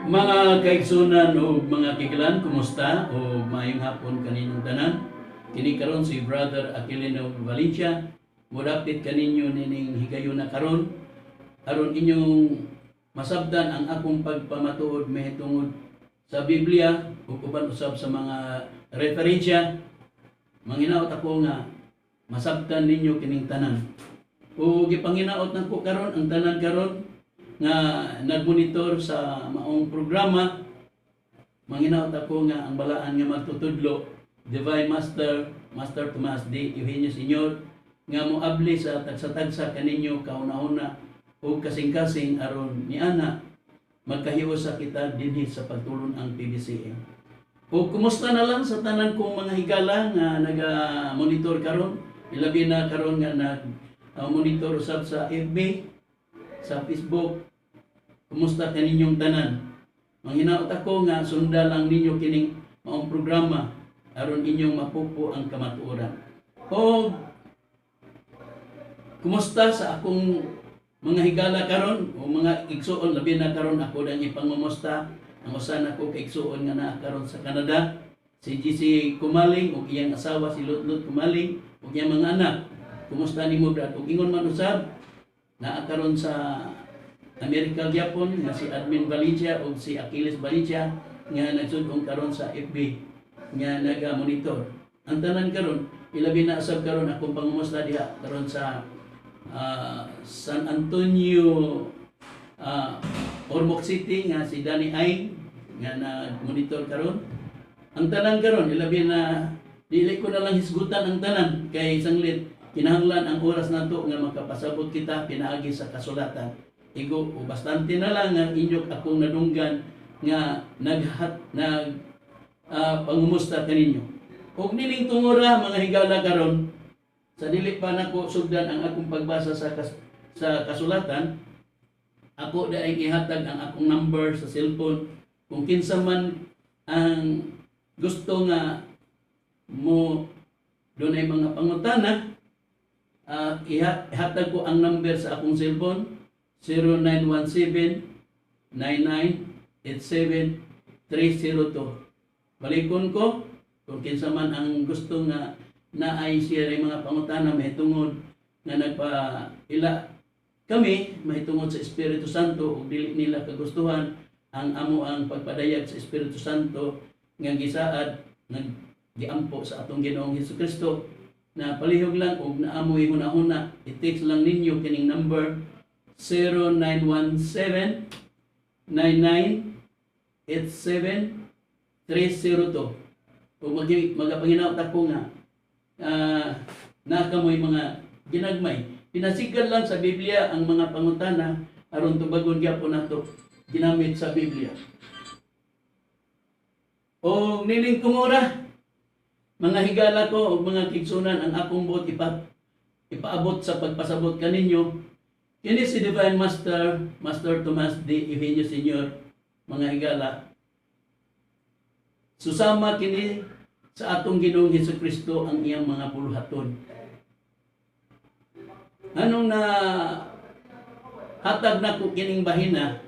Mga kaigsunan o mga kikilan, kumusta? O maayong hapon kaninyong tanan. Kini karon si Brother Aquilino Valencia. Mudapit kaninyo nining higayon na karon. Aron inyong masabdan ang akong pagpamatuod mahitungod sa Biblia ug uban usab sa mga referensya. Manginaot ako nga masabdan ninyo kining tanan. O gipanginaot nako karon ang tanan karon nga nagmonitor sa maong programa. Manginaot ako nga ang balaan nga magtutudlo Divine Master Tomas D. Eugenio Sr. nga moabli sa tagsa-tagsa kaninyo kauna-una o kasing-kasing aron ni ana magkahiwas sa kita dinhi sa pagtulon ang PBCM. O kumusta na lang sa tanan kong mga higala nga naga-monitor karon, ilabi na karon nga nag-monitor usab sa FB, sa Facebook. Kumusta kaninyong tanan? Manghinaot ako nga sunda lang ninyo kining maong programa aron inyong mapupo ang kamatuoran. O kumusta sa akong mga higala karon o mga igsuon, labi na karon ako dang ipangumusta ang usa nako ka igsuon nga naa karon sa Canada, si GC Kumaling ug iyang asawa si Lutlot Kumaling ug iyang mga anak. Kumusta nimo brad? Ug ingon man usab naa karon sa America gyapon nga si Admin Valencia o si Achilles Valencia nga nagsugong karon sa FB nga naga-monitor. Ang tanan karon ilabi na asab karon akong pangumusta diha karon sa San Antonio, Ormoc City nga si Danny Ay nga nag-monitor karon. Ang tanan karon ilabi na dili ko na lang hisgutan ang tanan kay sanglit kinahanglan ang oras nato nga makapasabot kita pinaagi sa kasulatan. Igo o bastante na lang nga inyok akong nadunggan nga pangumusta kaninyo. Ug nining tungora mga higala karon sa dili pa nako sugdan ang akong pagbasa sa kasulatan, ako daay ihatag ang akong number sa cellphone kung kinsa man ang gusto nga mo dunay mga pangutana. Ihatag ko ang number sa akong cellphone 0917-9987-302. Balikon ko, kung kinsa man ang gusto nga naay siya ay mga pangutana mahitungod nga nagpaila kami mahitungod sa Espiritu Santo ug dili nila kagustuhan ang amo ang pagpadayag sa Espiritu Santo nga gisaad giampo sa atong Ginoong Hesukristo na palihog lang ug naamoy hunahuna. I-text lang ninyo kining number 0917-9987-302. Kung magapanginaot ako nga nakamoy mga ginagmay, pinasigan lang sa Biblia ang mga pangutana aron tubagon gyapon nato ginamit sa Biblia. O nining tungora mga higala ko o mga kigsunan, ang akong buot ipaabot sa pagpasabot kaninyo. Kini si Divine Master Tomas D. Eugenio Sr. mga higala. Susama kini sa atong Ginoong Hesukristo ang iyang mga buluhaton. Anong na hatag na ko kining bahina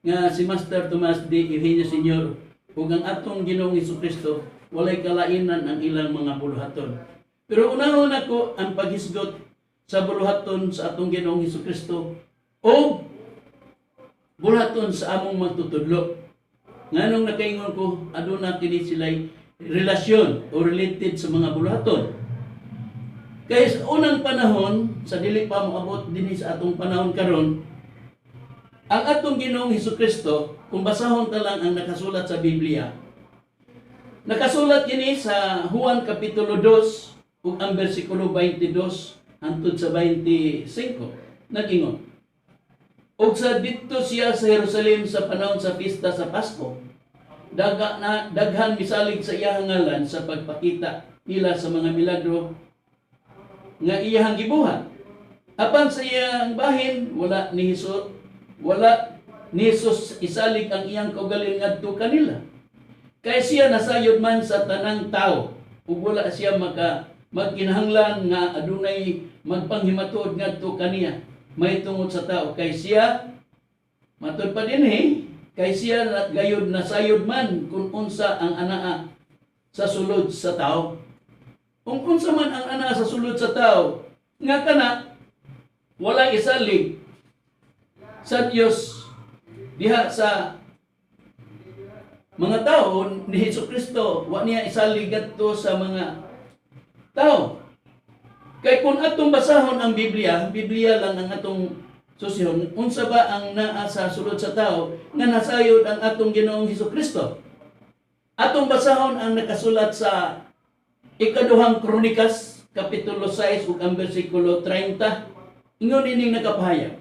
nga si Master Tomas D. Eugenio Sr. ug ang atong Ginoong Hesukristo walay kalainan ang ilang mga buluhaton. Pero unahon ako ang paghisgot sa buluhaton sa atong Ginoong Hesukristo o buluhaton sa among magtutudlo. Nganong nakaingon ko aduna kini sila'y relasyon o related sa mga buluhaton. Kaya sa unang panahon, sa dili pa moabot dinhi sa atong panahon karon, ang atong Ginoong Hesukristo, kung basahon ta lang ang nakasulat sa Biblia, nakasulat kini sa Juan Kapitulo 2 ug ang bersikulo 22 hangtod sa 25 nagingon. Og sa didto siya sa Jerusalem sa panahon sa pista sa Pasko, daghan misalig sa iyang ngalan sa pagpakita nila sa mga milagro nga iyang gibuhat. Apan sa iyang bahin wala ni Jesus isalig ang iyang kaugalingon ngadto kanila. Kay siya nasayod man sa tanang tao ug wala siya magkinahanglan nga adunay magpanghimatod ngadto kaniya may tungod sa tao kay siya matud pa dinhi kay siya gayud nasayod man kung unsa ang anaa sa sulod sa tao. Kung unsa man ang anaa sa sulod sa tao, nga kana wala isalig sa Dios diha sa mga tao ni Hesukristo, wa niya isalig adto sa mga tao. Kay kung atong basahon ang Biblia lang ang atong susihon, unsa ba ang naa sa sulod sa tao nga nasayod ang atong Ginoong Hesukristo? Atong basahon ang nakasulat sa Ikaduhang Kronikas, Kapitulo 6, ug ang versikulo 30. Ingon ining nakapahayag.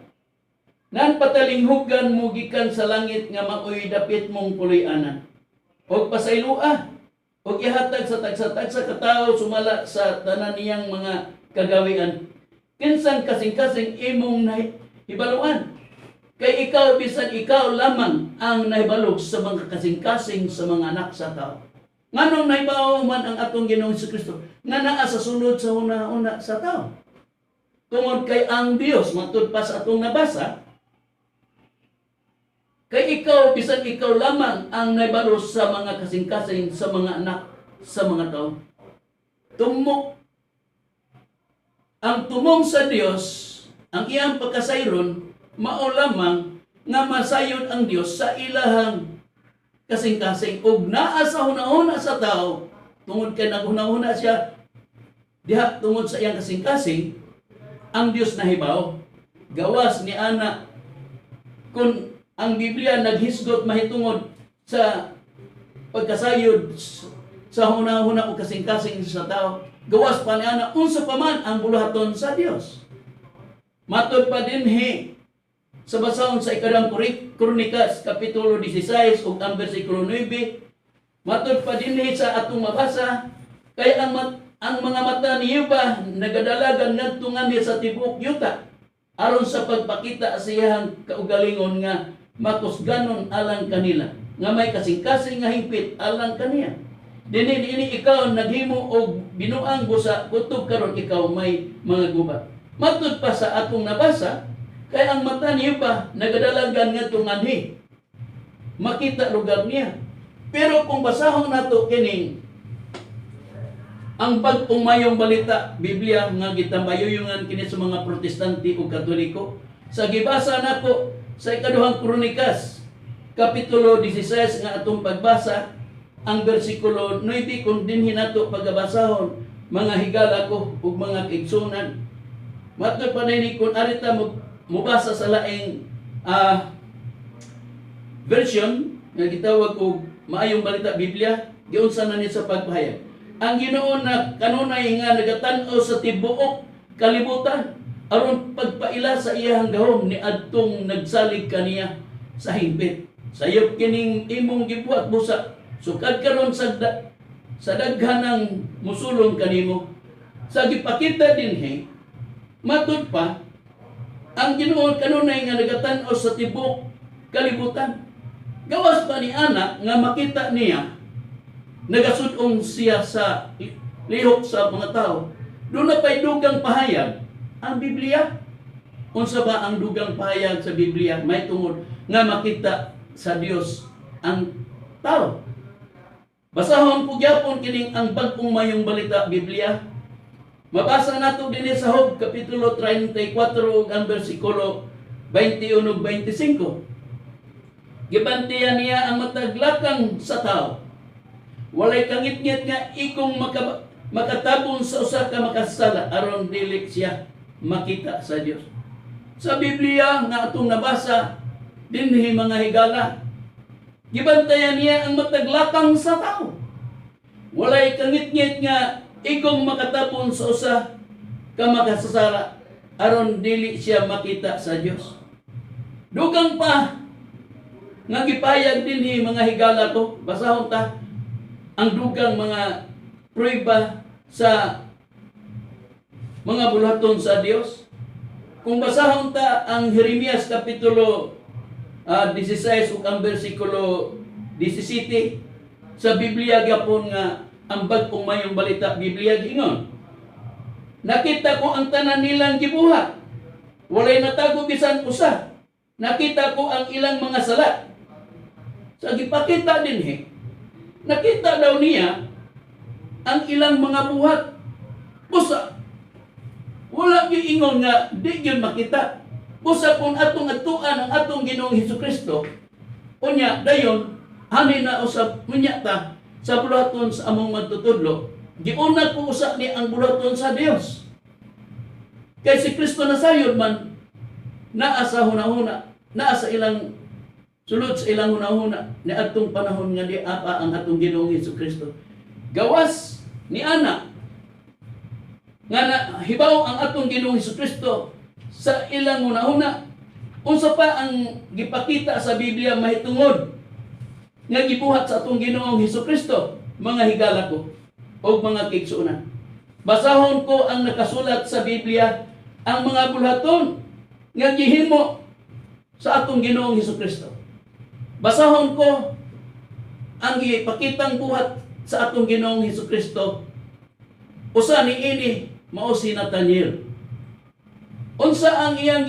Nan patalinghugan mo gikan sa langit nga maoy dapit mong puloy-anan. Og pasaylua, og ihatag sa tagsa-tagsa ka tawo sumala sa tanan niyang mga kagawian. Kinsan kasing-kasing imong nahibaluan. Kay ikaw bisan ikaw lamang ang nahibalog sa mga kasing-kasing sa mga anak sa tao. Nganong nahibaw man ang atong Ginoong Hesukristo nga naa sa sulod sa una-una sa tao. Tungod kay ang Dios matud pa sa atong nabasa, kay ikaw bisan ikaw lamang ang nahibalos sa mga kasing-kasing sa mga anak sa mga tao. Ang tumong sa Dios, ang iyang pagkasayron, mao lamang nga masayod ang Dios sa ilahang kasing-kasing ug naa sa hunahuna sa tao tungod kay naghunahuna siya diha tungod sa iyang kasing-kasing, ang Dios nahibaw gawas ni ana kung ang Biblia naghisgot mahitungod sa pagkasayod sa hunahuna o kasing-kasing sa tao, gawas pa ni ana unsa pa man ang buluhaton sa Dios. Matod pa dinhi sa basahon sa Ikaduhang Kronikas, Kapitulo 16, ug ang versikulo 9, matod pa dinhi sa atong mabasa, kay ang mga mata ni Jehova nagadalagan ngadto niya sa tibuok yuta, aron sa pagpakita sa iyang kaugalingon nga makusganon alang kanila, nga may kasing-kasing nga hingpit alang kaniya. Dini ikaw naghimo og binuang busa, kutob karon ikaw may mga gubat. Matod pa sa atong nabasa, kay ang mata niya pa nagadalagan nga tunganhi makita lugar niya. Pero kung basahon nato kining ang pag-umayong balita Biblia nga gitambayuyungan kini sa mga Protestante ug Katoliko, sa gibasa nato sa Ikaduhang Kronikas, Kapitulo 16 nga atong pagbasa, ang versikulo 9, kung dinhi nato pagabasahon, mga higala ko ug mga kaigsunan, matod pa nini kung arita mubasa sa laing version nga gitawag og Maayong Balita Biblia, giunsa na ni sa pagpahayag. Ang Ginoo na kanunay nga nagatan-aw sa tibuok kalibutan aron pagpaila sa iyang gahom ni adtong nagsalig kaniya sa hingpit. Sayop kining imong gibuhat busa, sukad karon sa daghanang musulong kanimo. Sa gipakita dinhi, matud pa ang Ginoo kanunay nga nagatan-aw sa tibuok kalibutan. Gawas pa ni anak nga makita niya nagasud-ong siya sa lihok sa mga tao. Doon na pa'y dugang pahayag ang Biblia. Unsa ba ang dugang pahayag sa Biblia? May tungod nga makita sa Dios ang tao. Basahon po gyapon kining ang Bagong Mayong Balita Biblia. Mabasa nato dinhi sa Job Kapitulo 34 ug ang bersikulo 21 ug 25. Gibantiyan niya ang mataglakang sa tao. Walay kangit-ngit nga ikong makatabon sa usa ka makasala aron dili siya makita sa Dios. Sa Biblia nga atong nabasa dinhi mga higala, gibantayan niya ang mataglakang sa tao. Walay kangit-ngit nga ikong makatabon sa usa ka makasala aron dili siya makita sa Dios. Dugang pa nga gipayag dinhi mga higala to, basahon ta ang dugang mga prueba sa mga bulaton sa Dios. Kung basahon ta ang Jeremias Kapitulo 16 ug ang bersikulo 17, sa Biblia gyapon nga ang Bagong Mayong Balita Biblia gingon, nakita ko ang tanan nilang gibuhat, walay natago bisan usa. Nakita ko ang ilang mga sala, Sa gipakita din nakita daw niya ang ilang mga buhat. Busa, wala giingon nga di gyud makita. Busa kung atong atuan ang atong Ginoong Hesukristo, unya dayon hani na usab munya ta sa bulaton sa among magtutudlo. Giuna ko usa ni ang bulaton sa Dios. Kay si Kristo na sayod man naa sa hunahuna, naa sa ilang sulod sa ilang hunahuna ni atong panahon nga di apa ang atong Ginoong Hesukristo. Gawas ni ana nga hibaw ang atong Ginoong Hesukristo sa ilang hunahuna. Unsa pa ang gipakita sa Biblia mahitungod nga gibuhat sa atong Ginoong Hesukristo, mga higala ko o mga kigsunan. Basahon ko ang nakasulat sa Biblia, ang mga bulhaton nga gihimo sa atong Ginoong Hesukristo. Basahon ko ang gipakitang buhat sa atong Ginoong Hesukristo. Usa ni ini mao si Nathaniel. Unsa ang iyang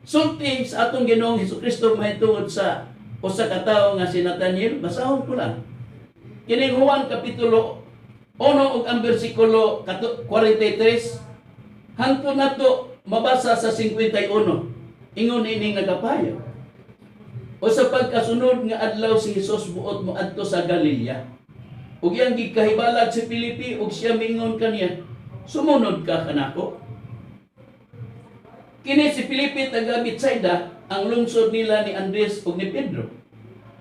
sulti sa atong Ginoong Hesukristo mahitungod sa usa ka tawo nga si Nathaniel? Basahon ko lang. Kining Juan kapitulo 1 ug ang bersikulo 43 hangtod nato mabasa sa 51. Ingon ining nagapayo. O sa pagkasunod nga adlaw si Hesus buot moadto sa Galilea. Ug iyang gikahibalag si Filipe ug siya mingon kaniya, "Sumunod ka kanako." Kini si Filipe taga Betsaida, ang lungsod nila ni Andres ug ni Pedro.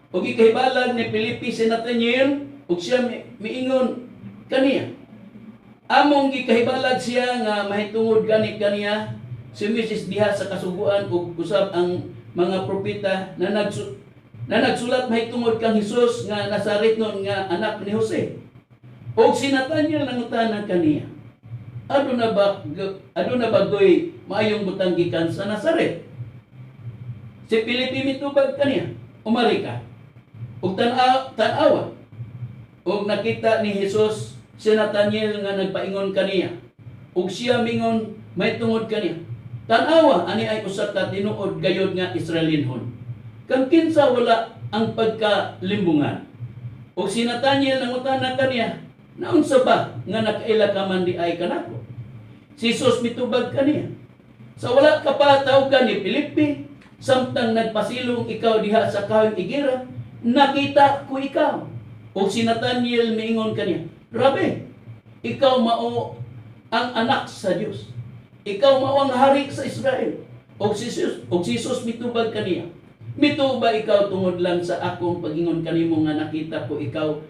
Ug gikahibalag ni Filipe si Nathaniel ug siya miingon kaniya. Among gikahibalag siya nga mahitungod gani kaniya si Mrs. diha sa kasuguan ug usab ang mga propeta na nagsulat mahitungod kang Hesus nga Nazaretnon nga anak ni Jose. Og si Nathaniel nangutanan kaniya, Aduna bagoy maayong butang gikan sa Nazaret? Si Filipe mitubag kaniya, "Umari ka." Ug tan-awa. Ug nakita ni Hesus si Nathaniel nga nagpaingon kaniya. Ug siya mingon mahitungod kaniya, "Tan-awa, ani ay usa ka tinuod gayod nga Israelinhon. Kang kinsa wala ang pagkalimbungan." Ug si Nathaniel nangutanan kaniya, "Naunsa ba nga nakaila ka man di ay kanako?" Si Jesus mitubag kaniya, "Sa wala ka pa tawag ni Filipe, samtang nagpasilong ikaw diha sa kahong igira, nakita ko ikaw." Ug si Nathaniel miingon kaniya, "Rabi, ikaw mao ang anak sa Dios. Ikaw mao ang hari sa Israel." Ug si Jesus mitubag kaniya, "Mituo ba ikaw tungod lang sa akong pagingon kanimo nga nakita ko ikaw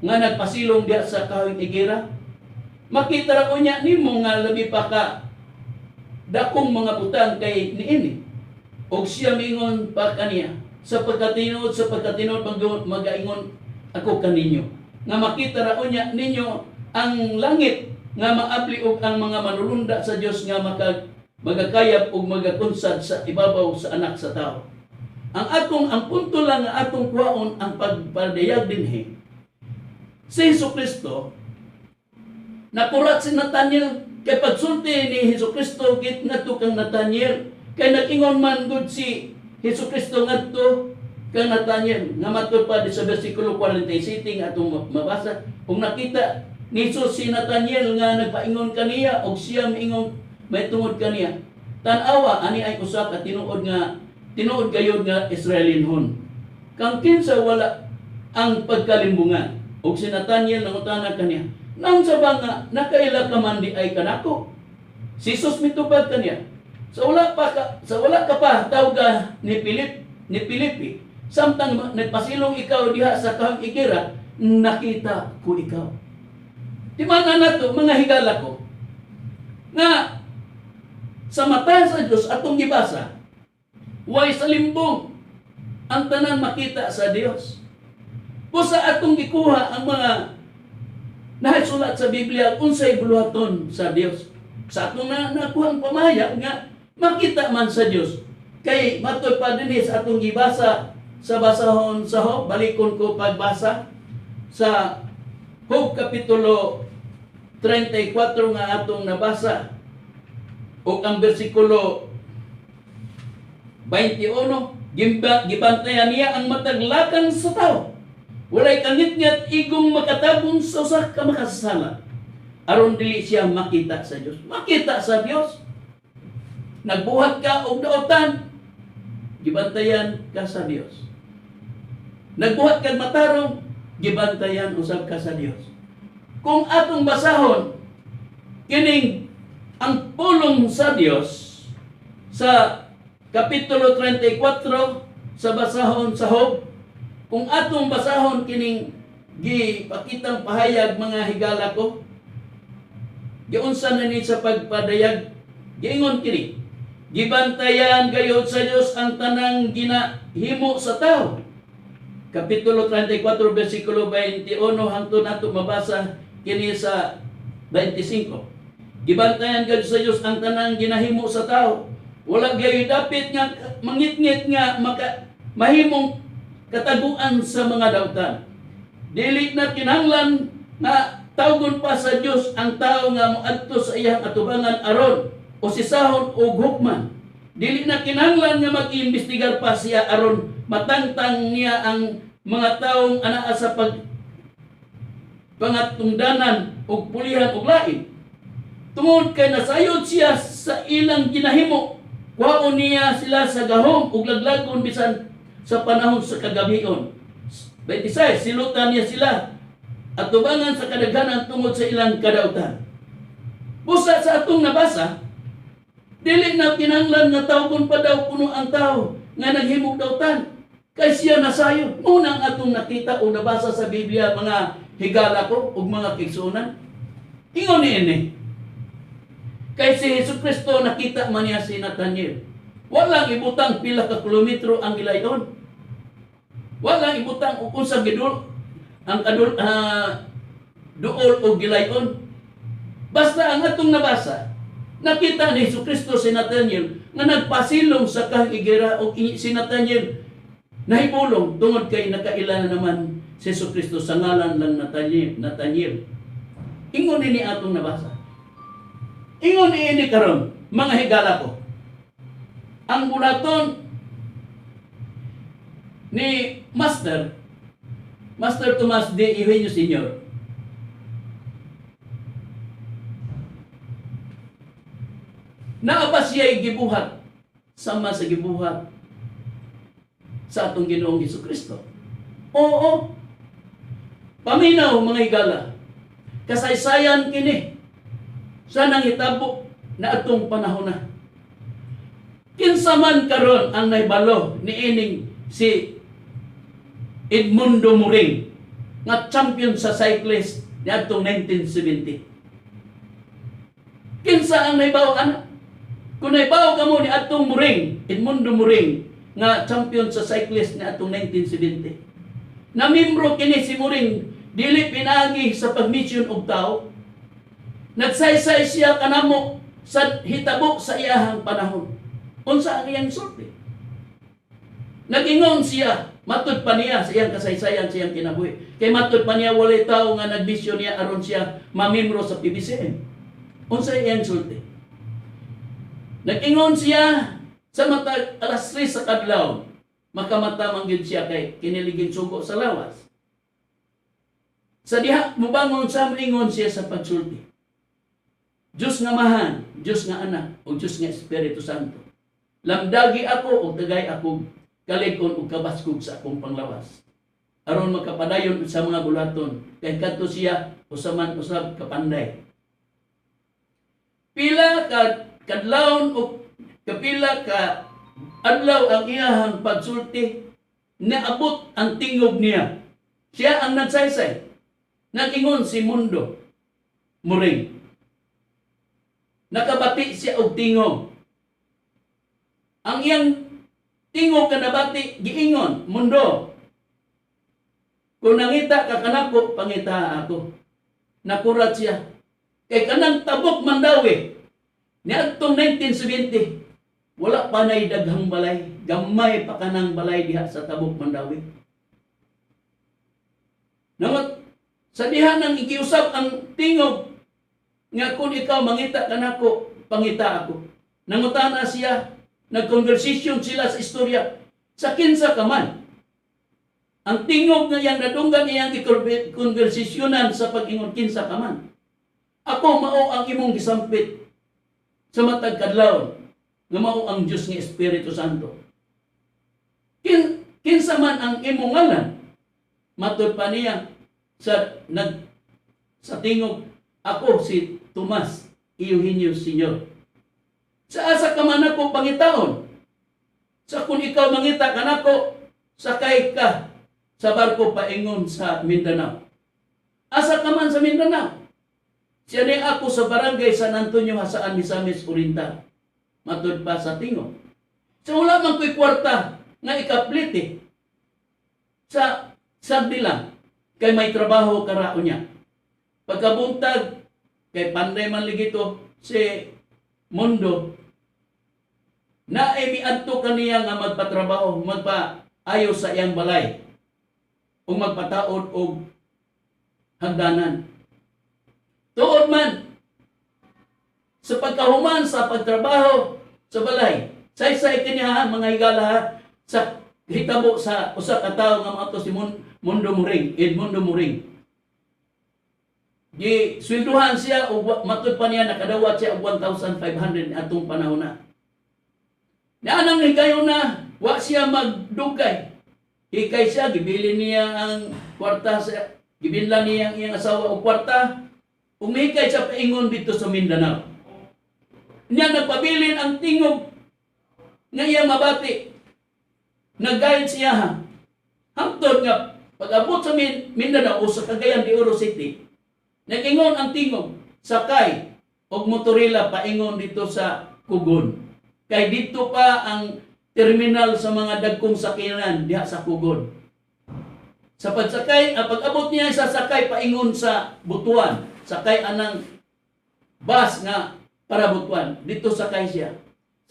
nga nagpasilong diha sa kahong igira? Makita ra ko niya nimo nga labi pa ka dakong mga butang kay niini." Og siya mingon pa kaniya, sa pagkatinuod magaingon ako kaninyo nga makita ra niya ninyo ang langit nga maabli og ang mga manulunda sa Dios nga magakayap og magakunsad sa ibabaw sa anak sa tao. Ang punto lang nga atong kuhaon ang pagpadayag dinhi. Si Hesukristo nakurat si Nathaniel kay pagsulti ni Hesukristo git ngadto kang Nathaniel kay nag-ingon man gud si Hesukristo ngadto kang Nathaniel nga matupad sa bersikulo 47 nga atong mabasa. Kung nakita ni Jesus si Nathaniel nga nagpaingon kaniya og siya miingon may tungod kaniya, "Tan-awa, ani ay usa ka tinuod gayod nga Israelinhon. Kang kinsa wala ang pagkalimbungan." Og si Nathaniel nangutanan kaniya, "Naunsa ba nga nakaila ka man di ay kanako?" Si Jesus mitubag kaniya, Sa wala ka pa tawag ni Filipe, samtang nagpasilong ikaw diha sa kahong igira, nakita ko ikaw." Di man nato mga higala ko nga sa mata sa Dios atong gibasa, way sa limbong ang tanan makita sa Dios. Pusa atong gikuha ang mga nahisulat sa Biblia unsay buluhaton sa Dios. Sa atong nakuha ang pamahayag nga makita man sa Dios. Kay matoy pa dinhi sa atong gibasa sa basahon sa Job, balikon ko pagbasa sa Job kapitulo 34 nga atong nabasa ug ang bersikulo 21 Gibantayan niya ang mataglakan sa tao. Walay kangit-ngat igong makatabong sa usa ka makasala. Aron dili siya makita sa Dios. Makita sa Dios. Nagbuhat ka og daotan, gibantayan ka sa Dios. Nagbuhat kag matarong, gibantayan usab ka sa Dios. Kung atong basahon kining ang pulong sa Dios sa Kapitulo 34 sa basahon sa Job, kung atong basahon kining gipakitang pahayag mga higala ko, giunsa na ni sa pagpadayag, giingon kini, gibantayan gayud sa Dios ang tanang ginahimo sa tao. Kapitulo 34 bersikulo 21 hangtod nato mabasa kini sa 25. Gibantayan gayud sa Dios ang tanang ginahimo sa tao. Wala gayud dapit nga mangitngit nga mahimong kataguan sa mga dautan. Dili na kinahanglan nga tawgon pa sa Dios ang tao nga moadto sa iyang atubangan aron o sisahon o hukman. Dili na kinahanglan nga mag-iimbestigar pa siya aron matangtang niya ang mga taong anaa sa pangatungdanan o pulihan o lain. Tungod kay nasayod siya sa ilang ginahimo, kuhaon niya sila sa gahom ug laglagon bisan sa panahon sa kagabion. 26, silutan niya sila at tubangan sa kadaghanan tungod sa ilang kadautan. Busa sa atong nabasa, dili na kinahanglan nga tawgon pa daw kuno ang tao nga naghimog dautan. Kay siya nasayod. Muna ang atong nakita o nabasa sa Biblia, mga higala ko o mga kigsunan. Ingon niini. Kay si Jesucristo nakita man niya si Nathaniel. Walang ibutang pila ka kilometro ang gilayon. Walang ibutang unsa gidul ang duol o gilayon. Basta ang atong nabasa, nakita ni Jesucristo si Nathaniel nga nagpasilong sa kahigera o si Nathaniel nahibulong tungod kay nakaila na naman si Jesucristo sa ngalan lang Nathaniel. Ingon ini atong nabasa. Ingon ini karon mga higala ko. Ang bulaton ni Master Tomas de Eugenio Sr. Naaba siya'y gibuhat sama sa gibuhat sa atong Ginoong Jesucristo. Oo. Paminaw mga higala. Kasaysayan kini sa nanghitabo na atong panahon na. Kinsa man karon ang naibalo ni ining si Edmundo Moring nga champion sa cyclist ni atong 1970. Kinsa ang naibaw ana? Kung naibaw kamo ni atong Moring, Edmundo Moring nga champion sa cyclist ni atong 1970. Na membro kini si Moring dili pinagi sa pagmission og tao. Nagsaysay siya kanamo sa hitabo sa iyahang panahon. Unsa ang iyang sulti? Nag-ingon siya, matud pa niya sa iyang kasaysayan, sa iyang kinabuhi. Kay matud pa niya walay tao nga nagmisyon niya aron siya mamembro sa PBCN. Unsa iyang sulti? Nag-ingon siya sa matag alas 3 sa kadlaw, makamata man gyud siya kay kiniligin sugo sa lawas. Sa diha mobangon sa ingon siya sa pagsulti. Diyos nga mahan, Diyos nga anak, o Diyos nga Espiritu Santo. Lamdagi ako o tagay ako kalikon o kabaskog sa akong panglawas. Aron makapadayon sa mga bulaton, kay kadto siya usaman usab kapanday. Pila ka kadlawon o kapila ka adlaw ang iyahang pagsulti, naabot ang tingog niya. Siya ang nagsaysay. Nag-ingon si Mundo Moring. Nakabati siya og tingog. Ang iyang tingog ka nabati, giingon, Mundo, kung nangita ka kanako, pangita ako. Nakurat siya. Kay kanang tabok mandawi, niadtong 1970, wala pa na'y daghang balay. Gamay pa kanang balay diha sa tabok mandawi. Nangot, sa diha nang ikiusap ang tingog, nga kung ikaw mangita kanako, pangita ako. Nangutana siya, nag-conversation sila sa istorya. sa kinsa ka man. Ang tingog nga yang nadunggan iyang konversasyonan sa pag-ingon kinsa ka man. Ako mao ang imong gisampit sa matag kadlawon nga mao ang Dios nga Espiritu Santo. Kinsa man ang imong ngalan, matud pa niya sa tingog, ako si Tomas Eugenio Sr. Sa asa ka man ako pangitaon, sa kung ikaw mangita ka nako, sakay ka sa barko paingon sa Mindanao. Asa ka man sa Mindanao. Siya ni ako sa barangay San Antonio, Hasaan, Misamis Oriental. Matud pa sa tingog. So wala man ko'y kwarta nga ikapliti sa sagdi lang kay may trabaho karao niya. Pagkabuntag kay panday man ligito si Mundo na miadto kaniya nga magpatrabaho, magpaayo sa iyang balay o magpataod og hagdanan. Tuod man sa pagkahuman sa pagtrabaho sa balay, say-say kaniya mga higala sa hitabo sa usa ka tawo nga mato si Mundo Muring, Edmundo Muring. Di swelduhan siya o matud pa niya nakadawat siya og 1,500 atong panahon na. Naanang higayon na wa siya magdugay. Hikay siya gibili niya ang kwarta sa gibinlan niya ang iyang asawa og kwarta. Umikay siya paingon dito sa Mindanao. Niya nagpabilin ang tingog nga iyang mabati. Nagayad siya hangtod nga pag-abot sa Mindanao o sa Cagayan de Oro City, nag-ingon ang tingog, sakay og motorila paingon dito sa Kugon. Kay dito pa ang terminal sa mga dagkong sakyanan diha sa Kugon. Sa pagsakay, pag-abot niya sa sakay paingon sa Butuan, sakay anang bus nga para Butuan, dito sakay siya.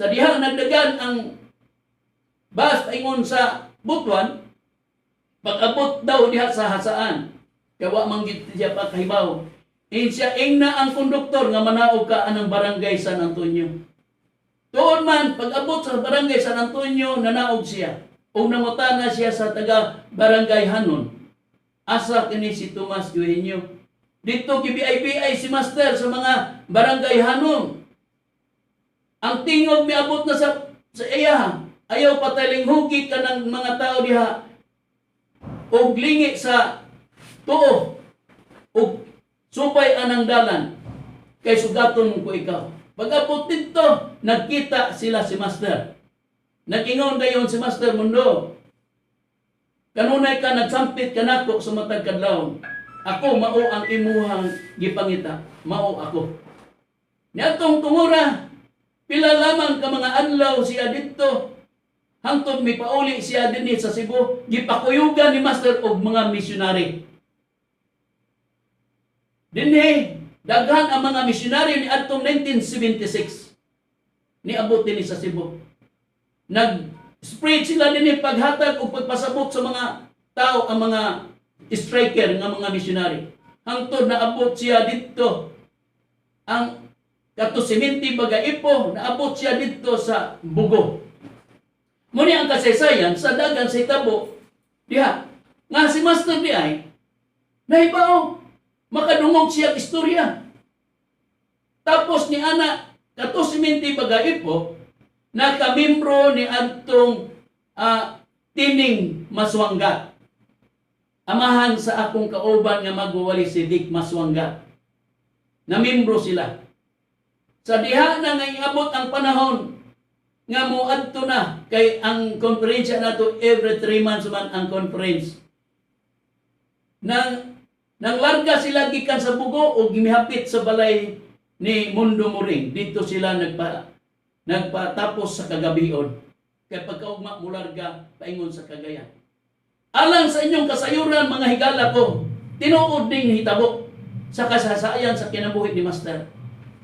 Sa diha nagdagan ang bus paingon sa Butuan, pag-abot daw diha sa Hasaan, kaya wa manggit siya pa kahibaw. Siya na ang konduktor nga manaog ka anang barangay San Antonio. Tuon man, pag-abot sa barangay San Antonio, nanaog siya. O nangutana siya sa taga barangay Hanon. Asa kini si Tomas Eugenio. Dito kibi-ay si Master sa mga barangay Hanon. Ang tingog miabot na sa iya. Ayaw pataling hugi ka ng mga tao diha. O lingi sa tuo. O supay anang dalan. Kay sugaton ko ikaw. Pag-abot dito, nagkita sila si Master. Nag-ingon dayon si Master Mundo. Kanunay ka nagsampit ka nako sa matag kadlawon. Ako mao ang imuhang gipangita. Mao ako. Niadtong tungura, pila lamang ka mga adlaw siya dito. Hangtod mi pauli siya dinhi sa Cebu, gipakuyugan ni Master og mga misyonary. Dinhi daghan ang mga misyonary ni adtong 1976. Niabot dinhi sa Cebu. Nag-spread sila dinhi paghatag o pagpasabot sa mga tao ang mga striker nga mga misyonary. Hangtod naabot siya dito ang katusiminti bagaipo, naabot siya dito sa Bugo. Muni ang kasaysayan sa dagan sa Itabo diha nga si Master di ay nahibaw makadungog siya istorya. Tapos ni ana katusiminti bagaipo nakamimbro ni adtong Tining Maswangga. Amahan sa akong kauban nga magwawali si Dick Maswangga. Namimbro sila. Sa diha na nga iabot ang panahon nga moadto na kay ang konferensya nato every 3 months man ang conference. Nang larga sila gikan sa Bugo o gimihapit sa balay ni Mundo Muring. Dito sila nagpatapos sa kagabion. Kay pagkaugma mularga paingon sa Cagayan. Alang sa inyong kasayuran mga higala ko, tinuod ning hitabo sa kasasayan sa kinabuhi ni Master.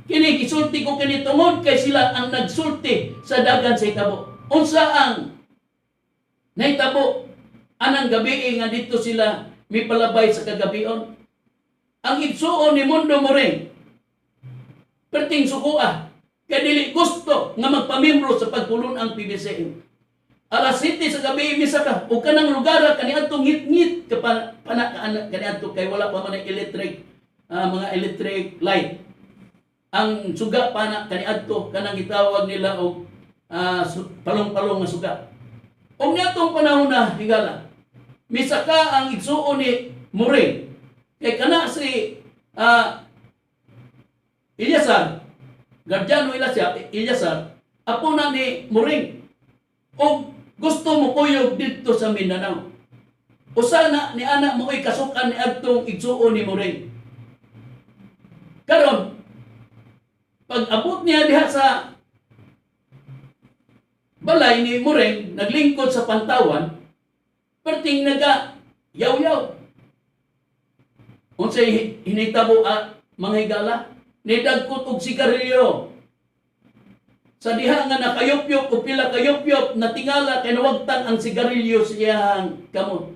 Kini gisulti ko kini tungod kay sila ang nagsulti sa dagan sa Itabo. Unsa ang nahitabo anang gabi nga dito sila mipalabay sa kagabion. Ang igsuon ni Mundo Muring perting sukuha kay dili gusto nga magpamimbro sa pagpulon ang PBCM. Alas 7 sa gabi misa ka ug kanang lugar kaniadtong ngit-ngit ka kaniadto kay wala pa man electric mga electric light. Ang suga pa na kaniadto kanang gitawag nila og palong-palong nga suga. Og niadtong panahon na higala misa ka ang igsuon ni Muring kay kana si Ilyasar, Gardiano Ilyasar, apo na ni Muring. O gusto mo kuyog dito sa Mindanao. Usa na ni anak mo ay kasukan ni adtong igsuon ni Muring. Karon, pag abot niya diha sa balay ni Muring, naglingkod sa Pantawan, perting naga yaw-yaw. Unsay hinitabo mga higala, nidagkot og sigarilyo. Sa diha nga nakayopyop o pila kayopyop na tingala kay nawagtang ang sigarilyo siyang kamot.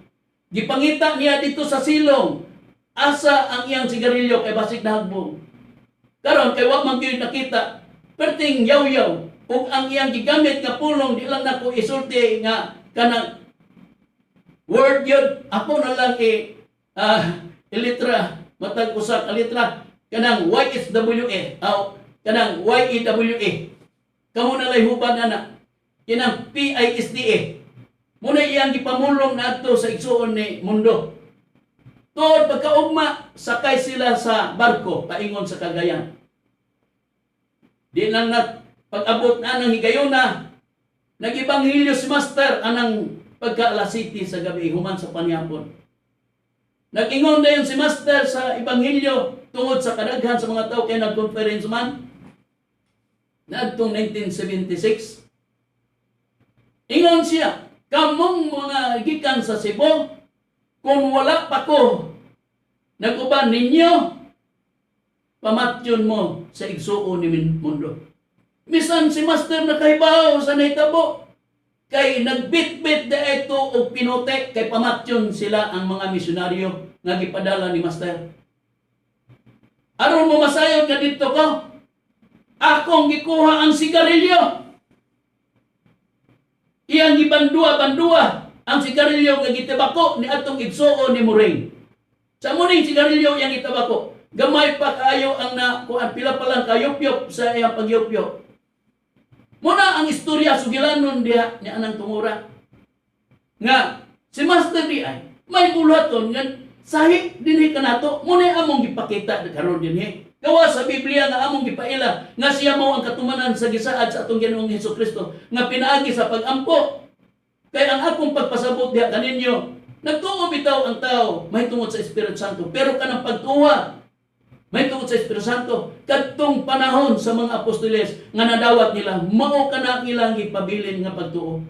Gipangita niya dito sa silong asa ang iyang sigarilyo kay basig nahagbong. Karon kay wa man gyud nakita perting yaw-yaw ug ang iyang gigamit nga pulong di lang nako isulti nga kanang word yun ako na lang ilitra matag usa ka litra kanang YSWA kanang YEWA. Kamu na lay hubad na kinang PISDA. Muna iyang gipamulong naadto sa igsuon ni mundo. Tuod pagkaugma sakay sila sa barko paingon sa Cagayan. Di lang na pag-abot na ng higayuna, nag-ibanghilyo si Master anang pagka-alas 7 sa gabi human sa Panyapon. Nag-ingon dayon si Master sa ibanghilyo tungod sa kadaghan sa mga tao kay nag-conference man. Naadtong 1976, ingon siya, kamong mga gikan sa Cebu, kung wala pa ko nag-uban ninyo, pamatyon mo sa igsuon ni mundo. Misan si Master nakahibaw sa nahitabo, kay nagbit-bit da ito o pinotek, kay pamatyon sila ang mga misyonaryo nga gipadala ni Master. Aron mo masayod ka dito ko, akong gikuha ang sigarilyo. Iyang gibandua-bandua ang sigarilyo nga gitabako ni atong igsuon ni Muring. Sa muning sigarilyo iyang gitabako, gamay pa kayo ang nakuan, pila pa lang kayopyop sa iyang pagyopyop. Muna ang istorya sugilanon diha ni anang tungura. Nga si Master di ay may bulaton nga sahi dinhi kanato, muna among gipakita karon dinhi. Gawa sa Biblia nga among gipaila nga siya mao ang katumanan sa gisaad sa atong Ginoong Hesukristo nga pinaagi sa pag-ampo. Kay ang akong pagpasabot diha kaninyo, nagtuo bitaw ang tao mahitungod sa Espiritu Santo, pero kanang pagtuwa mahitungod sa Espiritu Santo kadtong panahon sa mga apostoles nga nadawat nila mao kana ilang gipabilin nga pagtuo.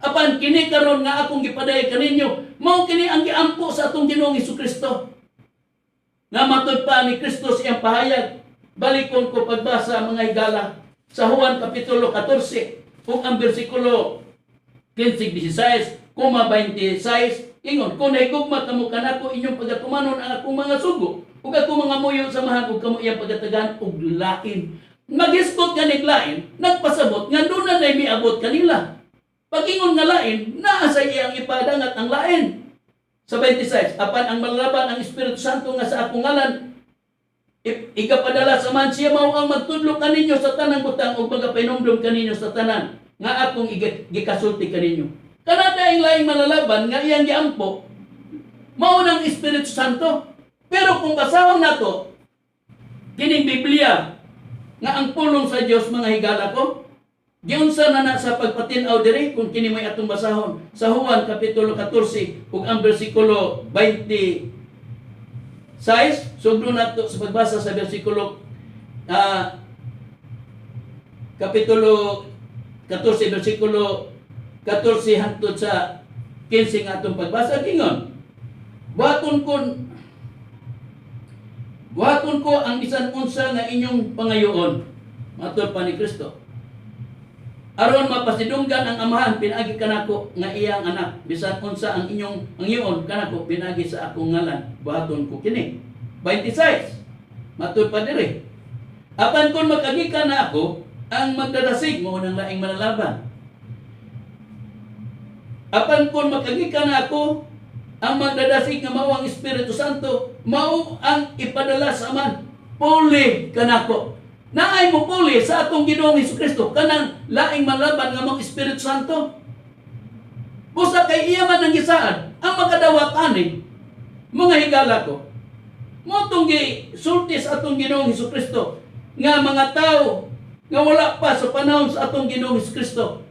Apan kini karon nga akong gipaday kaninyo, mao kini ang giampo sa atong Ginoong Hesukristo. Nga matod pa ni Kristo siyang pahayag. Balikon ko pagbasa mga higala sa Juan Kapitulo 14 kung ang versikulo 15-16, 26, ingon, kung nahigugmat na mo kanako inyong pagatumanon ang akong mga sugo, ug akong mga muyo samahan ug kamo iyang pagatagan ug lain. Magistot kanig lain, nagpasabot nga doon na miabot kanila. Pag-ingon nga lain, naa sa iyang ipadangat ang lain. Sa 26, apan ang malalaban ang Espiritu Santo nga sa akong ngalan, ikapadala sa man siya mao ang magtudlo kaninyo sa tanang butang ug magapainumdum kaninyo sa tanan nga akong gikasulti kaninyo. Kana daing laing malalaban nga iyang giampo, mao nang Espiritu Santo. Pero kung basahon nato kining Biblia nga ang pulong sa Dios mga higala ko, giunsa na sa pagpatin-aw diri kung kini may atong basahon sa Juan Kapitulo 14 ug ang bersikulo 26. Sugdo nato sa pagbasa sa bersikulo Kapitulo 14 bersikulo 14 hangtod sa 15 nga atong pagbasa gingon. Buhaton ko ang bisan unsa nga inyong pangayoon, matud pa ni Kristo. Aron mapasidunggan ang amahan pinaagi kanako nga iyang anak, bisan unsa ang inyong angyoon kanako pinaagi sa akong ngalan, buhaton ko kini. 26. Matud pa diri. Apan kun makagikan na ako, ang magdadasig mo nang laing manalaban. Apan kung makagikan ako, ang magdadasig nga mao ang Espiritu Santo, mao ang ipadala sa man. Puli kanako. Naay mo puli sa atong Ginoong Hesukristo kanang laing malaban nga mong Espiritu Santo. Busa kay iya man ang gisaad, ang makadawat ani mga higala ko. Mo tong gisulti sa atong Ginoong Hesukristo nga mga tao nga wala pa sa panahon sa atong Ginoong Hesukristo.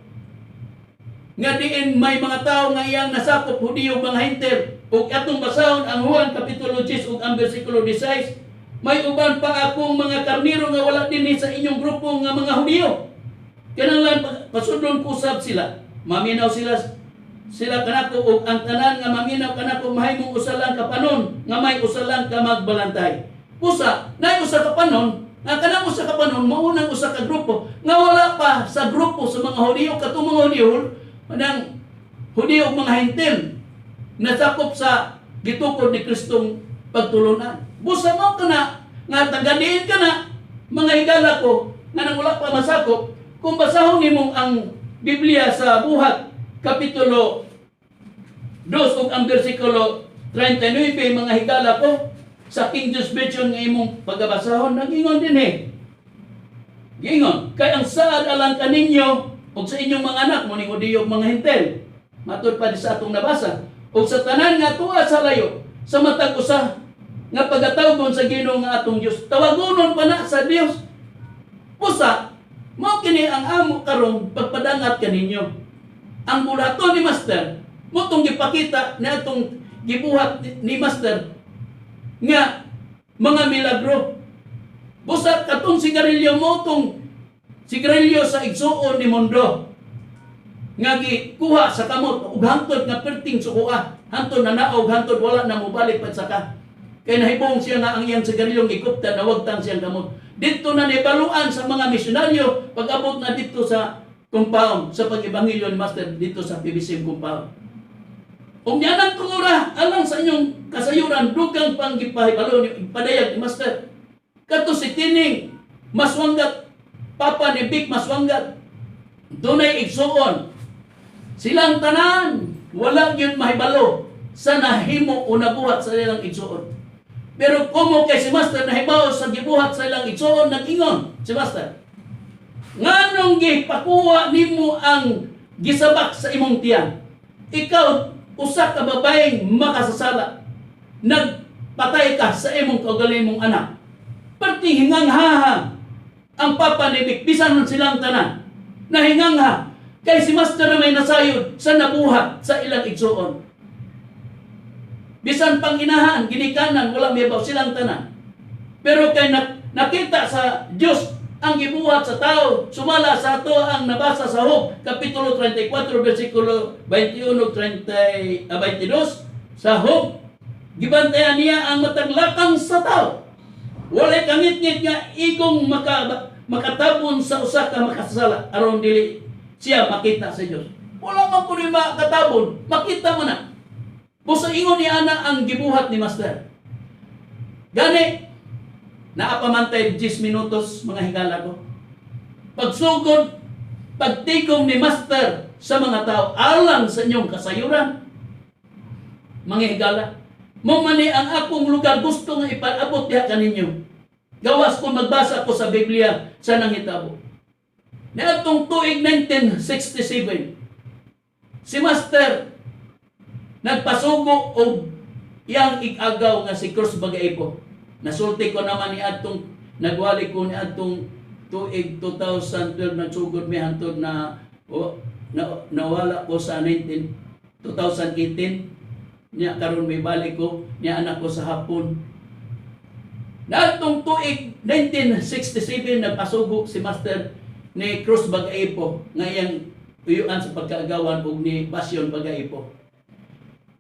Nga diin may mga tao nga iyang nasakop Hudiyo mga hinter ug atong basahon ang Juan kapitulo 10 ug ang bersikulo 16. May uban pa akong mga karniro nga wala din sa inyong grupo nga mga Hudiyo. Kinahanglan pasudlon ko usab sila. Maminaw sila kanako ug ang tanan nga maminaw kanako mahimong usa lang ka panon nga may usa lang ka magbalantay. Usa, nay usa ka panon, nga kanang usa ka panon maunang usa ka grupo nga wala pa sa grupo sa mga Hudiyo katong mga Hudiyo nang Hudiyo ug mga Hentil nasakop sa gitukod ni Kristong pagtulunan. Busa mo kana nga tagadiin ka na mga higala ko nga nang wala pa masakop kung basahon nimo ang Biblia sa Buhat kapitulo 2 ug ang bersikulo 39 mga higala ko sa King James Version nga imong pagabasahon nagingon din gingon kay ang saad alang kaninyo ug sa inyong mga anak mo ning Hudiyo mga Hentil matud pa di sa atong nabasa ug sa tanan nga tuwa sa layo sa matag usa nga pagatawgon sa Ginoo nga atong Dios tawagonon pa na sa Dios. Usa mao kini ang amo karon pagpadangat kaninyo. Ang bulaton ni Master mo tong gipakita na atong gibuhat ni Master nga mga milagro. Busa katong sigarilyo mo tong sigarilyo sa igsuon ni mundo nga gikuha sa kamot ug hantod nga perting sukuha hantod na naog hantod wala na mobalik pat saka kay nahibong siya nga ang iyang sigarilyo gikupta nawagtan siyang kamot. Dito na nibaluan sa mga misyonaryo pag-abot na dito sa compound sa pag-ebanghelyo ni Master dito sa PBC compound. Kung yan ang tungura alang sa inyong kasayuran dugang pang gipahibalo ni padayag ni Master. Kato si Tining Maswanggat Papa ni Big Maswanggat dunay igsuon silang tanan wala gyud mahibalo sa nahimo o nabuhat sa ilang igsuon. Pero kumo kay si Master nahibaw sa gibuhat sa ilang igsuon nag-ingon si Master nganong gipakuha nimo ang gisabak sa imong tiyan. Ikaw usa ka babaeng makasasala. Nagpatay ka sa imong kaugalingong anak. Perting hinganghahang ang Papa ni Vic bisan man silang tanan. Nahingangha kay si Master na may nasayod sa nabuhat sa ilang igsuon. Bisan panginahan, ginikanan, wala miyabaw silang tanan. Pero kay nakita sa Diyos ang gibuhat sa tao, sumala sa ato ang nabasa sa Job, kapitulo 34, versikulo 21, 22, sa Job, gibantayan niya ang mataglakang sa tao. Walay kangit-ngit nga igong makatabon sa usa ka makasala, aron dili siya makita sa Diyos. Wala man kuno makatabon, makita mo na. Busa ingon ni ana ang gibuhat ni Master. Gani, naapamantay 10 minutos mga higala ko. Pagsugod, pagtikom ni Master sa mga tao alang sa inyong kasayuran. Mga higala, mo mani ang akong lugar gusto nga ipalabot diha kaninyo. Gawas kung magbasa ko sa Biblia sa nangitabo. Niadtong tuig 1967, si Master nagpasugo og iyang igagaw nga si Cruz Bagaipo. Nasulti ko naman ni adtong nagwali ko ni adtong tuig 2012 nagsugod mi hantod na nawala ko sa 2018 niya karon may balik ko niya anak ko sa hapon. Naadtong tuig 1967 nagpasugo si Master ni Cruz Bagaipo nga iyang uyuan sa pagkaagawan og ni Passion Bagaipo.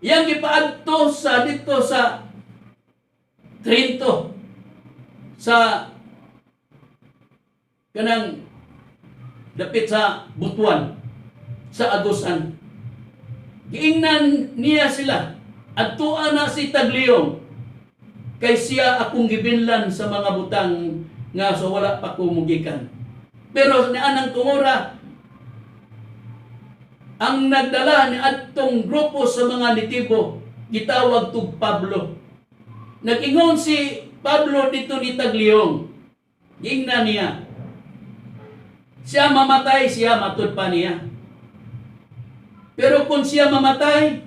Yang gipaadto sa dito sa Trinto sa kanang dapit sa Butuan sa Agusan. Giingnan niya sila adtuan na si Tagliong kay siya akong gibinlan sa mga butang nga so wala pa ko mugikan. Pero ni anang tungora ang nagdala ni adtong grupo sa mga nitibo gitawag tug Pablo. Nag-ingon si Pablo dito ni Tagliong. Gingna niya. Siya mamatay, siya matud pa niya. Pero kung siya mamatay,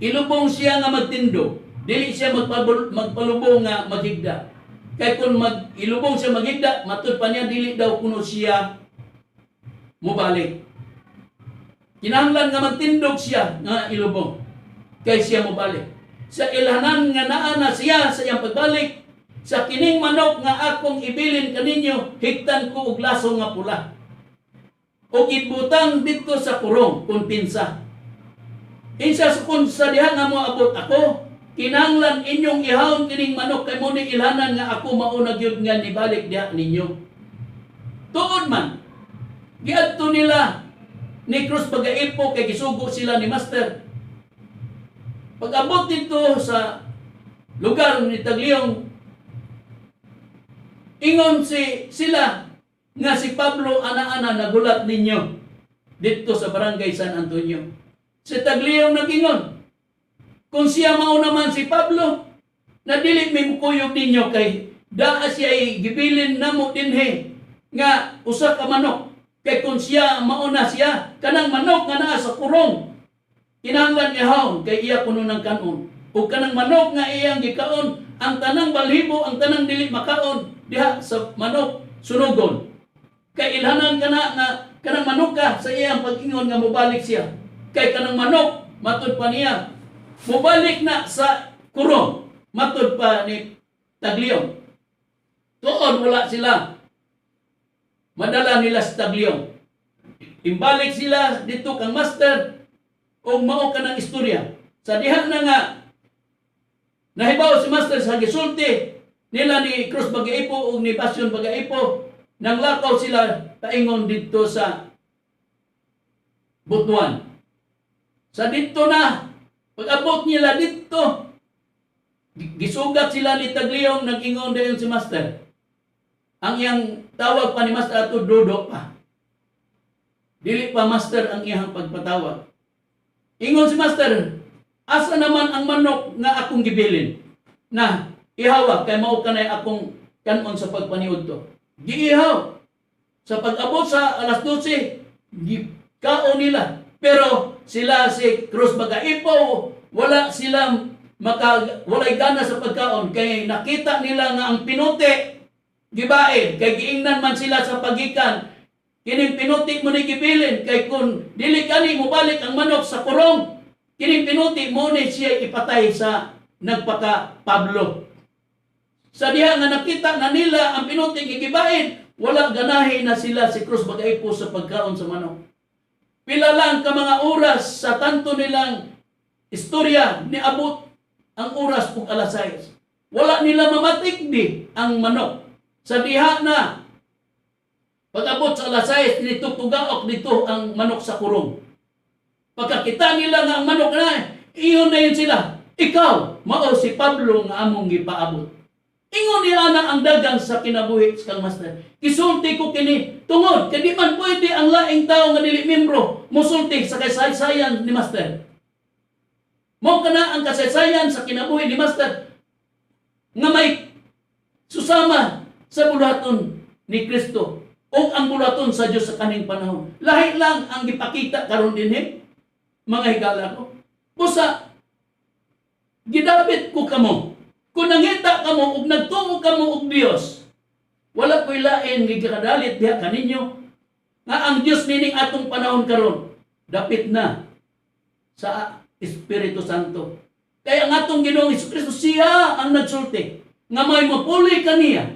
ilubong siya nga magtindo. Dili siya magpalubong nga maghigda. Kaya kung ilubong siya maghigda, matud pa niya, dili daw kuno siya mubalik. Kinahanglan nga magtindog siya nga ilubong. Kaya siya mubalik. Sa ilhanan nga naa na siya sa iyang pagbalik, sa kining manok nga akong ibilin kaninyo, higtan ko og laso nga pula. O gibutang dito sa kurong, kung pinsa. Insa kung sa diha nga mo abot ako, kinahanglan inyong ihawon kining manok kay mo ni ilhanan nga ako mauna gyud nga nibalik diha ninyo. Tuod man, giadto nila ni Cruz Bagaipo kay gisugo sila ni Master. Pag-abot dito sa lugar ni Tagliong, ingon sila nga si Pablo ana-ana nagulat ninyo dito sa barangay San Antonio. Si Tagliong nag-ingon, kung siya mao naman si Pablo, na dili may mukuyog ninyo kay daa siya gibilin namo dinhi nga usa ka manok. Kay kung siya mauna siya, kanang manok nga naa sa kurong, kinahanglan ihawon kay iya kuno ng kanon. O kanang manok nga iyang gikaon, ang tanang balhibo, ang tanang dili makaon, diha sa manok, sunugon. Kay ilhanan ka na nga, kanang manok ka sa iyang pag-ingon nga mubalik siya. Kay kanang manok, matud pa niya, mubalik na sa kurong, matud pa ni Tagliong. Tuod wala sila. Madala nila sa Tagliong. Imbalik sila dito kang Master o mao ka ng istorya. Sa diha na nga, nahibaw si Master sa gisulti nila ni Cruz Bagaipo o ni Basyon Bagaipo, nang lakaw sila paingon dito sa Butuan. Sa dito na, pag-abot nila dito, gisugat sila ni Tagliong, nag-ingon dayon si Master. Ang iyang tawag pa ni Master ato, Dodo pa. Dili pa Master ang iyang pagpatawag. Ingon si Master, asa naman ang manok nga akong gibilin na ihawag kay mao kanay akong kanon sa pagpaniud to. Giihaw. Sa pag-abot sa alas 12, gikaon nila. Pero sila si Cruz Bagaipo, wala silang walay gana sa pagkaon kay nakita nila nga ang pinuti gibain kay giingnan man sila sa pagikan. Kining pinuti mo ni gibilin kay kun dili kani mo balik ang manok sa kurong, kining pinuti mo ni siya ipatay sa nagpaka Pablo. Sa diha nga nakita na nila ang pinuti gigibain, wala ganahin na sila si Cruz Bagaipo sa pagkaon sa manok. Pila lang ka mga oras sa tanto nilang istorya ni abot ang oras ug alas 6. Wala nila mamatikdi ang manok. Sa diha na pag-abot sa alas 6, nitutugaok dito ang manok sa kurong. Pagkakita nila nga ang manok na, iyon na yun sila. Ikaw, mao si Pablo nga among gipaabot. Ingon niya na ang dagang sa kinabuhi sa kang Master. Kisulti ko kini tungod, kaya di man pwede ang laing tao nga dili membro musulti sa kasaysayan ni Master. Mao kana ang kasaysayan sa kinabuhi ni Master nga may susama sa bulaton ni Kristo o ang bulaton sa Dios sa kaning panahon. Lahi lang ang gipakita karon dinhi mga higala ko. Busa gidapit ko kamo. Kung nangita kamo ug nagtuo kamo og Dios, wala ko'y lain gigadalit diha kaninyo nga ang Dios nining atong panahon karon dapit na sa Espiritu Santo. Kaya ang atong Ginoong Hesukristo siya ang nagsulti nga may mapuli kaniya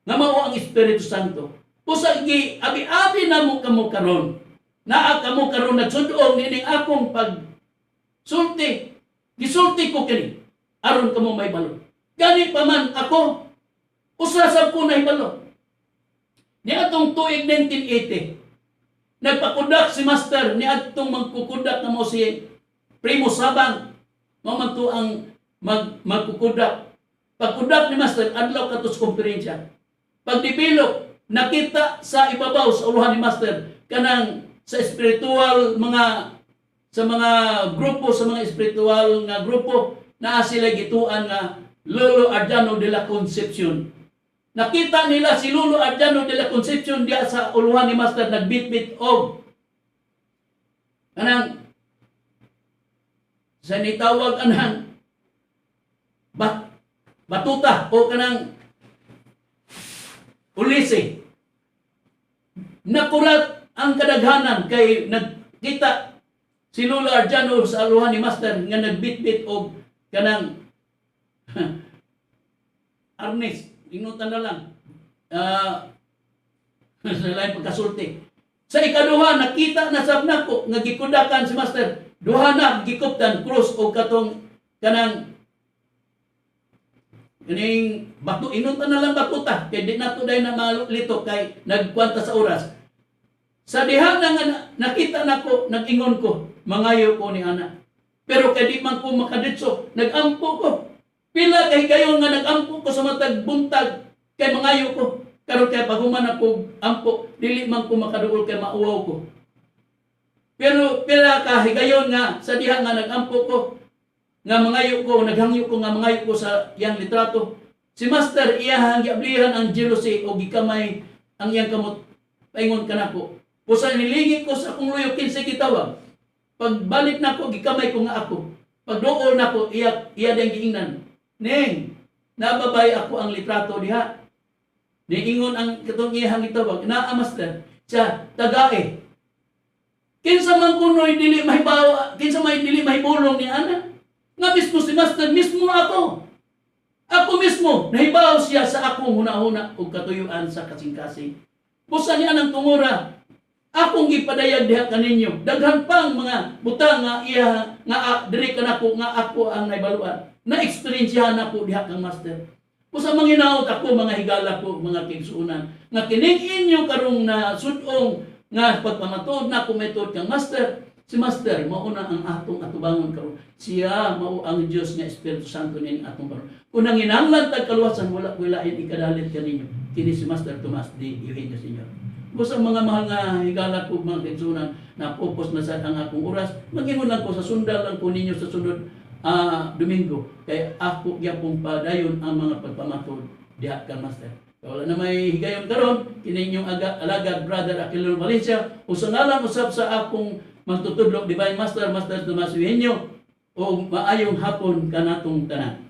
nga mao ang Espiritu Santo. Pusa gi abi-abi namo kamo karon. Naa kamo karon nagsud-ong nining akong pagsulti. Gisulti ko kini aron kamo may balo. Gani pa man ako usasab ko na hibalo. Ni atong tuig 1980 nagpakudak si Master ni atong magkukudak na mo si Primo Sabang. Mao man to ang magkukudak. Pagkudak ni Master adlaw katos komperensya. Pagdevelop, nakita sa ibabaw sa uluhan ni Master kanang sa espiritual sa mga grupo, sa mga espiritual nga grupo, na sila gituan nga Lolo Ardiano de la Concepcion. Nakita nila si Lolo Ardiano de la Concepcion diya sa uluhan ni Master nagbitbit og kanang sa nitawag anang batuta o kanang ulisi. Nakurat ang kadaghanan kay nagkita si Lolo Ardiano sa aluhan ni Master nga nagbitbit og kanang arnis, inutan na lang. Sa lain pagkasulti. Sa ikaduha, nakita na sab nako nga gikudakan si Master. Duha na gikuptan cross o katong kanang kaning bato, inutan na lang batuta kay di nato day na malito kay nagkwanta sa oras. Sa diha na nga nakita nako, nag-ingon ko, mangayo ko ni ana. Pero kay di man ko makaditso, nagampo ko. Pila kay kayo nga nagampo ko sa matag buntag kay mangayo ko. Karon kay paguman ako ampo, dili man ko makaduol kay mauwaw ko. Pero pila ka higayon nga sa diha nga nagampo ko nga mangayo ko, naghangyo ko nga mangayo ko sa iyang litrato. Si Master iyahang giablihan ang jealousy o gikamay ang iyang kamot. Paingon ka nako. Pusa nilingi ko sa akong luyo 15 kitawag. Pagbalik nako gikamay ko nga ako. Pagduol nako iya ding giingnan. Ning nababay ako ang litrato diha. Niingon ang katong iyang gitawag na Master siya tagae. Kinsa man kunoy dili mahibaw, kinsa may dili mahibulong ni ana. Nga mismo si Master mismo ako. Ako mismo nahibaw siya sa akong hunahuna ug katuyuan sa kasing-kasing. Busa niya nang tungura. Akong gipadayag diha kaninyo. Daghan pang mga butang nga iya nga diri kanako nga ako ang naibaluan. Na-experiensyahan ako diha kang Master. Busa manginaot ako mga higala ko, mga kigsuunan. Nga kining inyo karong na sudong nga pagpamatod na kumetod kang Master. Si Master mao na ang atong atubangon karon. Siya mao ang Dios nga Espiritu Santo nin atong karon. Kung nanginahanglan tag kaluwasan wala wilain ikadalit kaninyo. Kini si Master Tomas D. Eugenio Sr. Busa mga mahal nga higala ko mga kigsuunan na pupos na sa ang akong oras. Magingon lang ko sa sundal lang ko ninyo sa sunod Domingo. Kay ako gyapon padayon ang mga pagpamatod diha kang Master. Wala na may higayon karon kini inyong alagad Brother Aquilino Valencia usa na lang usab sa akong magtutudlok Divine Master Tomas Eugenio o maayong hapon kanatong tanan.